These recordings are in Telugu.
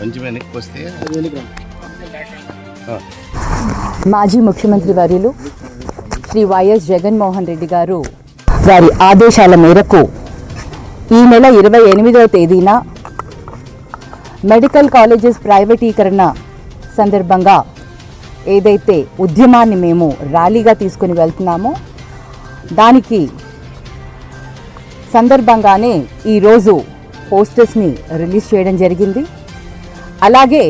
కొంచెం వెనక్కి వస్తే మాజీ ముఖ్యమంత్రి వర్యులు శ్రీ వైఎస్ జగన్మోహన్ రెడ్డి గారు వారి ఆదేశాల మేరకు ఈ నెల 28వ తేదీన మెడికల్ కాలేజెస్ ప్రైవేటీకరణ సందర్భంగా ఏదైతే ఉద్యమాన్ని మేము ర్యాలీగా తీసుకుని వెళ్తున్నామో దానికి సందర్భంగానే ఈరోజు పోస్టర్స్ని రిలీజ్ చేయడం జరిగింది. అలాగే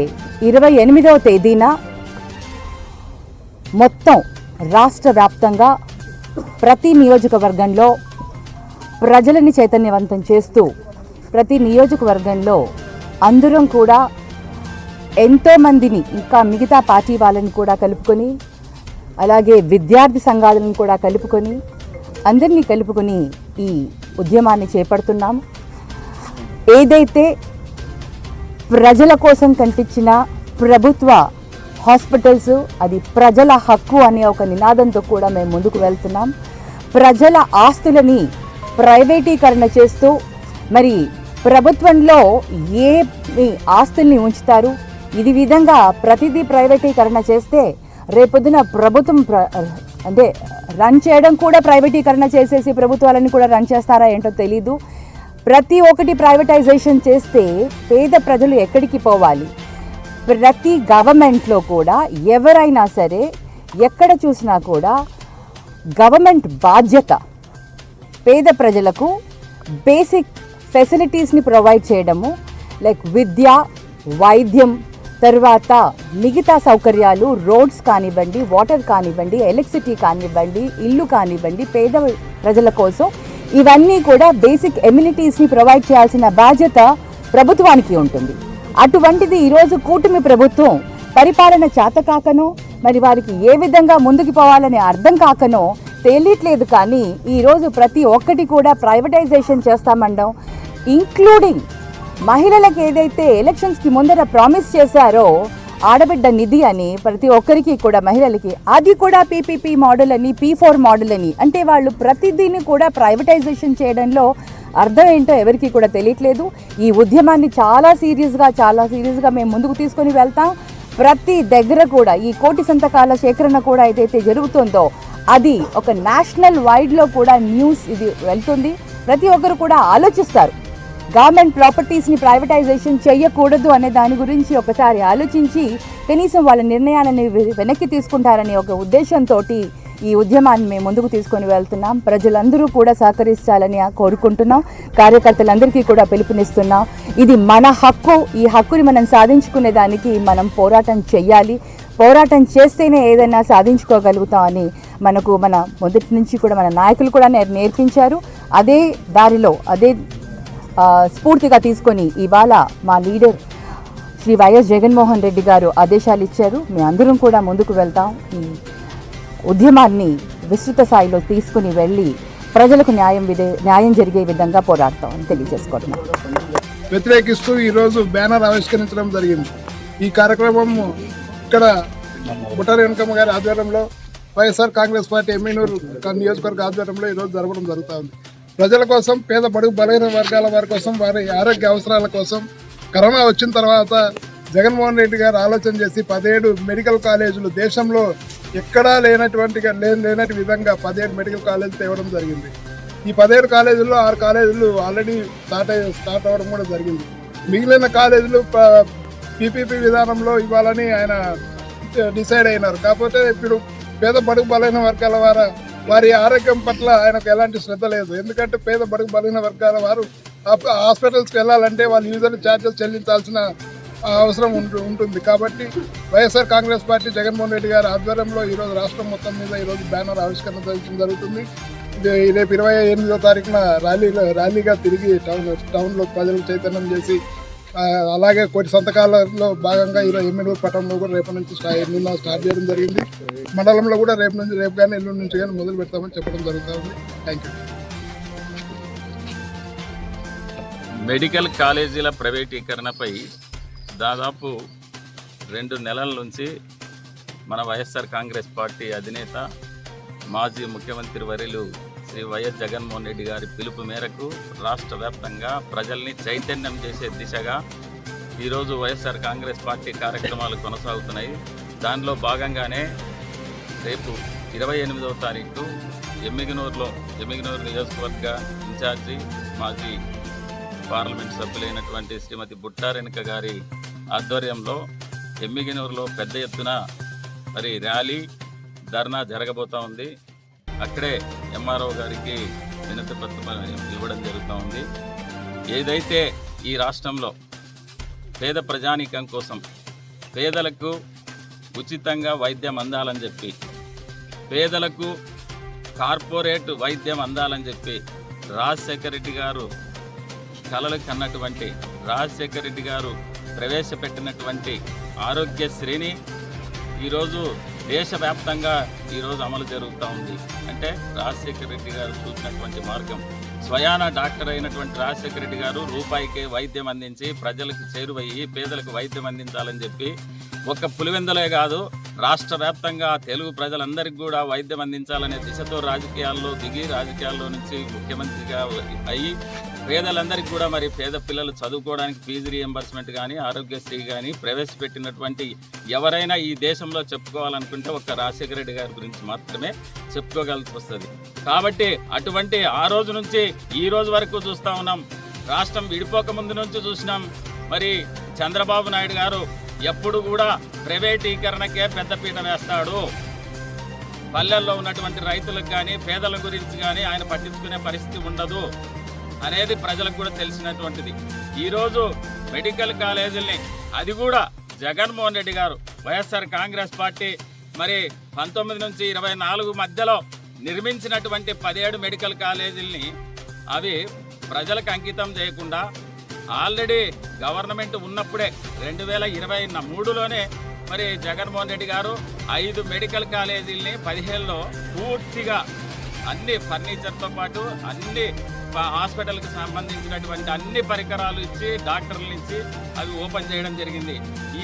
28వ తేదీన మొత్తం రాష్ట్ర వ్యాప్తంగా ప్రతి నియోజకవర్గంలో ప్రజలని చైతన్యవంతం చేస్తూ ప్రతి నియోజకవర్గంలో అందరం కూడా ఎంతోమందిని ఇంకా మిగతా పార్టీ వాళ్ళని కూడా కలుపుకొని అలాగే విద్యార్థి సంఘాలను కూడా కలుపుకొని అందరినీ కలుపుకొని ఈ ఉద్యమాన్ని చేపడుతున్నాం. ఏదైతే ప్రజల కోసం కల్పించిన ప్రభుత్వ హాస్పిటల్స్ అది ప్రజల హక్కు అనే ఒక నినాదంతో కూడా మేము ముందుకు వెళ్తున్నాం. ప్రజల ఆస్తులని ప్రైవేటీకరణ చేస్తూ మరి ప్రభుత్వంలో ఏ ఆస్తుల్ని ఉంచుతారు, ఇది విధంగా ప్రతిదీ ప్రైవేటీకరణ చేస్తే రేపొద్దున ప్రభుత్వం అంటే రన్ చేయడం కూడా ప్రైవేటీకరణ చేసేసి ప్రభుత్వాలను కూడా రన్ చేస్తారా ఏంటో తెలీదు. ప్రతి ఒక్కటి ప్రైవేటైజేషన్ చేస్తే పేద ప్రజలు ఎక్కడికి పోవాలి? ప్రతి గవర్నమెంట్లో కూడా ఎవరైనా సరే ఎక్కడ చూసినా కూడా గవర్నమెంట్ బాధ్యత పేద ప్రజలకు బేసిక్ ఫెసిలిటీస్ని ప్రొవైడ్ చేయడము, లైక్ విద్య, వైద్యం, తర్వాత మిగతా సౌకర్యాలు, రోడ్స్ కానివ్వండి, వాటర్ కానివ్వండి, ఎలక్ట్రిసిటీ కానివ్వండి, ఇల్లు కానివ్వండి, పేద ప్రజల కోసం ఇవన్నీ కూడా బేసిక్ ఎమ్యూనిటీస్ని ప్రొవైడ్ చేయాల్సిన బాధ్యత ప్రభుత్వానికి ఉంటుంది. అటువంటిది ఈరోజు కూటమి ప్రభుత్వం పరిపాలన చేతకాకనో మరి వారికి ఏ విధంగా ముందుకు పోవాలని అర్థం కాకనో తెలియట్లేదు. కానీ ఈరోజు ప్రతి ఒక్కటి కూడా ప్రైవేటైజేషన్ చేస్తామండం, ఇంక్లూడింగ్ మహిళలకు ఏదైతే ఎలక్షన్స్కి ముందర ప్రామిస్ చేశారో ఆడబిడ్డ నిధి అని ప్రతి ఒక్కరికి కూడా మహిళలకి, అది కూడా పీపీపీ మోడల్ అని, P4 మోడల్ అని, అంటే వాళ్ళు ప్రతిదీని కూడా ప్రైవేటైజేషన్ చేయడంలో అర్థం ఏంటో ఎవరికి కూడా తెలియట్లేదు. ఈ ఉద్యమాన్ని చాలా సీరియస్గా మేము ముందుకు తీసుకొని వెళ్తాం. ప్రతి దగ్గర కూడా ఈ కోటి సంతకాల సేకరణ కూడా ఏదైతే జరుగుతుందో అది ఒక నేషనల్ వైడ్లో కూడా న్యూస్ ఇది వెళ్తుంది. ప్రతి ఒక్కరు కూడా ఆలోచిస్తారు, గవర్నమెంట్ ప్రాపర్టీస్ని ప్రైవేటైజేషన్ చేయకూడదు అనే దాని గురించి ఒకసారి ఆలోచించి కనీసం వాళ్ళ నిర్ణయాలని వెనక్కి తీసుకుంటారనే ఒక ఉద్దేశంతో ఈ ఉద్యమాన్ని మేము ముందుకు తీసుకొని వెళ్తున్నాం. ప్రజలందరూ కూడా సహకరించాలని కోరుకుంటున్నాం. కార్యకర్తలందరికీ కూడా పిలుపునిస్తున్నాం. ఇది మన హక్కు. ఈ హక్కుని మనం సాధించుకునే దానికి మనం పోరాటం చెయ్యాలి. పోరాటం చేస్తేనే ఏదైనా సాధించుకోగలుగుతామని మన మొదటి నుంచి కూడా మన నాయకులు కూడా నేర్పించారు. అదే దారిలో అదే స్ఫూర్తిగా తీసుకొని ఇవాళ మా లీడర్ శ్రీ వైఎస్ జగన్మోహన్ రెడ్డి గారు ఆదేశాలు ఇచ్చారు. మేము అందరం కూడా ముందుకు వెళ్తాం. ఈ ఉద్యమాన్ని విస్తృత స్థాయిలో తీసుకుని వెళ్ళి ప్రజలకు న్యాయం జరిగే విధంగా పోరాడతామని తెలియజేసుకుంటున్నాం. వ్యతిరేకిస్తూ ఈరోజు బ్యానర్ ఆవిష్కరించడం జరిగింది. ఈ కార్యక్రమం ఇక్కడ బుట్టారి వెంకమ్మ గారి ఆధ్వర్యంలో వైఎస్ఆర్ కాంగ్రెస్ పార్టీ ఎమ్మెనూరు నియోజకవర్గ ఆధ్వర్యంలో ఈరోజు జరగడం జరుగుతూ ఉంది. ప్రజల కోసం, పేద బడుగు బలహీన వర్గాల వారి కోసం, వారి ఆరోగ్య అవసరాల కోసం కరోనా వచ్చిన తర్వాత జగన్మోహన్ రెడ్డి గారు ఆలోచన చేసి 17 మెడికల్ కాలేజీలు దేశంలో ఎక్కడా లేనటి విధంగా 17 మెడికల్ కాలేజీలు తేవడం జరిగింది. ఈ 17 కాలేజీల్లో 6 కాలేజీలు ఆల్రెడీ స్టార్ట్ అవ్వడం కూడా జరిగింది. మిగిలిన కాలేజీలు పీపీపీ విధానంలో ఇవ్వాలని ఆయన డిసైడ్ అయినారు. కాకపోతే ఇప్పుడు పేద బడుగు బలహీన వర్గాల వారి ఆరోగ్యం పట్ల ఆయనకు ఎలాంటి శ్రద్ధ లేదు. ఎందుకంటే పేద బడుగు బలహీన వర్గాల వారు హాస్పిటల్స్కి వెళ్ళాలంటే వాళ్ళు యూజర్ ఛార్జెస్ చెల్లించాల్సిన అవసరం ఉంటుంది. కాబట్టి వైఎస్ఆర్ కాంగ్రెస్ పార్టీ జగన్మోహన్ రెడ్డి గారి ఆధ్వర్యంలో ఈరోజు రాష్ట్రం మొత్తం మీద ఈరోజు బ్యానర్ ఆవిష్కరణ జరుగుతుంది. రేపు 28వ తారీఖున ర్యాలీగా తిరిగి టౌన్లో ప్రజలకు చైతన్యం చేసి అలాగే కోటి సంతకాలలో భాగంగా ఈరోజు ఎమ్మెల్యే పట్టణంలో కూడా రేపు నుంచి స్టార్ట్ చేయడం జరిగింది. మండలంలో కూడా రేపు కానీ ఎల్లుండి నుంచి కానీ మొదలు పెడతామని చెప్పడం జరుగుతుంది. Thank you. మెడికల్ కాలేజీల ప్రైవేటీకరణపై దాదాపు 2 నెలల నుంచి మన వైఎస్ఆర్ కాంగ్రెస్ పార్టీ అధినేత మాజీ ముఖ్యమంత్రి వర్యులు శ్రీ వైఎస్ జగన్మోహన్ రెడ్డి గారి పిలుపు మేరకు రాష్ట్ర వ్యాప్తంగా ప్రజల్ని చైతన్యం చేసే దిశగా ఈరోజు వైఎస్ఆర్ కాంగ్రెస్ పార్టీ కార్యక్రమాలు కొనసాగుతున్నాయి. దానిలో భాగంగానే రేపు 28వ తారీఖు ఎమ్మిగనూరు నియోజకవర్గ ఇన్ఛార్జి మాజీ పార్లమెంట్ సభ్యులైనటువంటి శ్రీమతి బుట్టా రేణుక గారి ఆధ్వర్యంలో ఎమ్మిగనూరులో పెద్ద ఎత్తున మరి ర్యాలీ ధర్నా జరగబోతూ ఉంది. అక్కడే ఎంఆర్ఓ గారికి వినతి పత్రం ఇవ్వడం జరుగుతూ ఉంది. ఏదైతే ఈ రాష్ట్రంలో పేద ప్రజానీకం కోసం పేదలకు ఉచితంగా వైద్యం అందాలని చెప్పి, పేదలకు కార్పొరేట్ వైద్యం అందాలని చెప్పి రాజశేఖర రెడ్డి గారు కలలు కన్నటువంటి, రాజశేఖర రెడ్డి గారు ప్రవేశపెట్టినటువంటి ఆరోగ్యశ్రీని ఈరోజు దేశవ్యాప్తంగా ఈరోజు అమలు జరుగుతూ ఉంది. అంటే రాజశేఖర రెడ్డి గారు చూపినటువంటి మార్గం. స్వయాన డాక్టర్ అయినటువంటి రాజశేఖర రెడ్డి గారు రూపాయికే వైద్యం అందించి ప్రజలకు చేరువయ్యి పేదలకు వైద్యం అందించాలని చెప్పి ఒక్క పులివెందులే కాదు రాష్ట్ర వ్యాప్తంగా తెలుగు ప్రజలందరికీ కూడా వైద్యం అందించాలనే దిశతో రాజకీయాల్లో దిగి, రాజకీయాల్లో నుంచి ముఖ్యమంత్రిగా అయ్యి పేదలందరికీ కూడా మరి పేద పిల్లలు చదువుకోవడానికి ఫీజు రియంబర్స్మెంట్ కానీ, ఆరోగ్యశ్రీ కానీ ప్రవేశపెట్టినటువంటి ఎవరైనా ఈ దేశంలో చెప్పుకోవాలనుకుంటే ఒక్క రాజశేఖర రెడ్డి గారి గురించి మాత్రమే చెప్పుకోగలిసి వస్తుంది. కాబట్టి అటువంటి ఆ రోజు నుంచి ఈ రోజు వరకు చూస్తూ ఉన్నాం. రాష్ట్రం విడిపోక ముందు నుంచి చూసినాం. మరి చంద్రబాబు నాయుడు గారు ఎప్పుడు కూడా ప్రైవేటీకరణకే పెద్దపీట వేస్తాడు. పల్లెల్లో ఉన్నటువంటి రైతులకు కానీ పేదల గురించి కానీ ఆయన పట్టించుకునే పరిస్థితి ఉండదు అనేది ప్రజలకు కూడా తెలిసినటువంటిది. ఈరోజు మెడికల్ కాలేజీల్ని అది కూడా జగన్మోహన్ రెడ్డి గారు వైఎస్ఆర్ కాంగ్రెస్ పార్టీ మరి 19 నుంచి 24 మధ్యలో నిర్మించినటువంటి 17 మెడికల్ కాలేజీల్ని అవి ప్రజలకు అంకితం చేయకుండా ఆల్రెడీ గవర్నమెంట్ ఉన్నప్పుడే 2023లోనే మరి జగన్మోహన్ రెడ్డి గారు 5 మెడికల్ కాలేజీల్ని 17లో పూర్తిగా అన్ని ఫర్నిచర్తో పాటు అన్ని హాస్పిటల్కి సంబంధించినటువంటి అన్ని పరికరాలు ఇచ్చి డాక్టర్లు ఇచ్చి అవి ఓపెన్ చేయడం జరిగింది.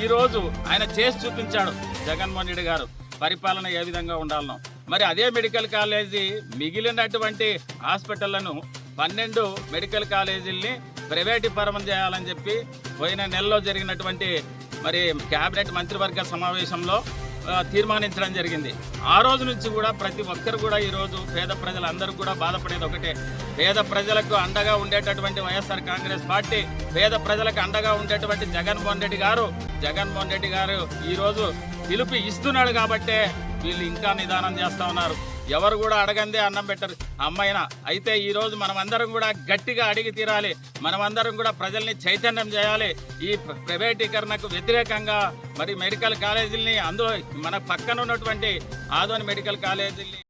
ఈరోజు ఆయన చేసి చూపించాడు జగన్మోహన్ రెడ్డి గారు పరిపాలన ఏ విధంగా ఉండాలనో. మరి అదే మెడికల్ కాలేజీ మిగిలినటువంటి హాస్పిటళ్లను 12 మెడికల్ కాలేజీల్ని ప్రైవేటు పరం చేయాలని చెప్పి పోయిన నెలలో జరిగినటువంటి మరి క్యాబినెట్ మంత్రివర్గ సమావేశంలో తీర్మానించడం జరిగింది. ఆ రోజు నుంచి కూడా ప్రతి ఒక్కరు కూడా ఈరోజు పేద ప్రజలందరూ కూడా బాధపడేది ఒకటే, పేద ప్రజలకు అండగా ఉండేటటువంటి వైఎస్ఆర్ కాంగ్రెస్ పార్టీ, పేద ప్రజలకు అండగా ఉండేటువంటి జగన్మోహన్ రెడ్డి గారు ఈరోజు పిలుపు ఇస్తున్నాడు కాబట్టే వీళ్ళు ఇంకా నిదానం చేస్తూ ఉన్నారు. ఎవరు కూడా అడగందే అన్నం పెట్టరు అమ్మాయినా. అయితే ఈరోజు మనమందరం కూడా గట్టిగా అడిగి తీరాలి. మనమందరం కూడా ప్రజల్ని చైతన్యం చేయాలి. ఈ ప్రైవేటీకరణకు వ్యతిరేకంగా మరి మెడికల్ కాలేజీల్ని, అందులో మన పక్కన ఉన్నటువంటి ఆదోని మెడికల్ కాలేజీల్ని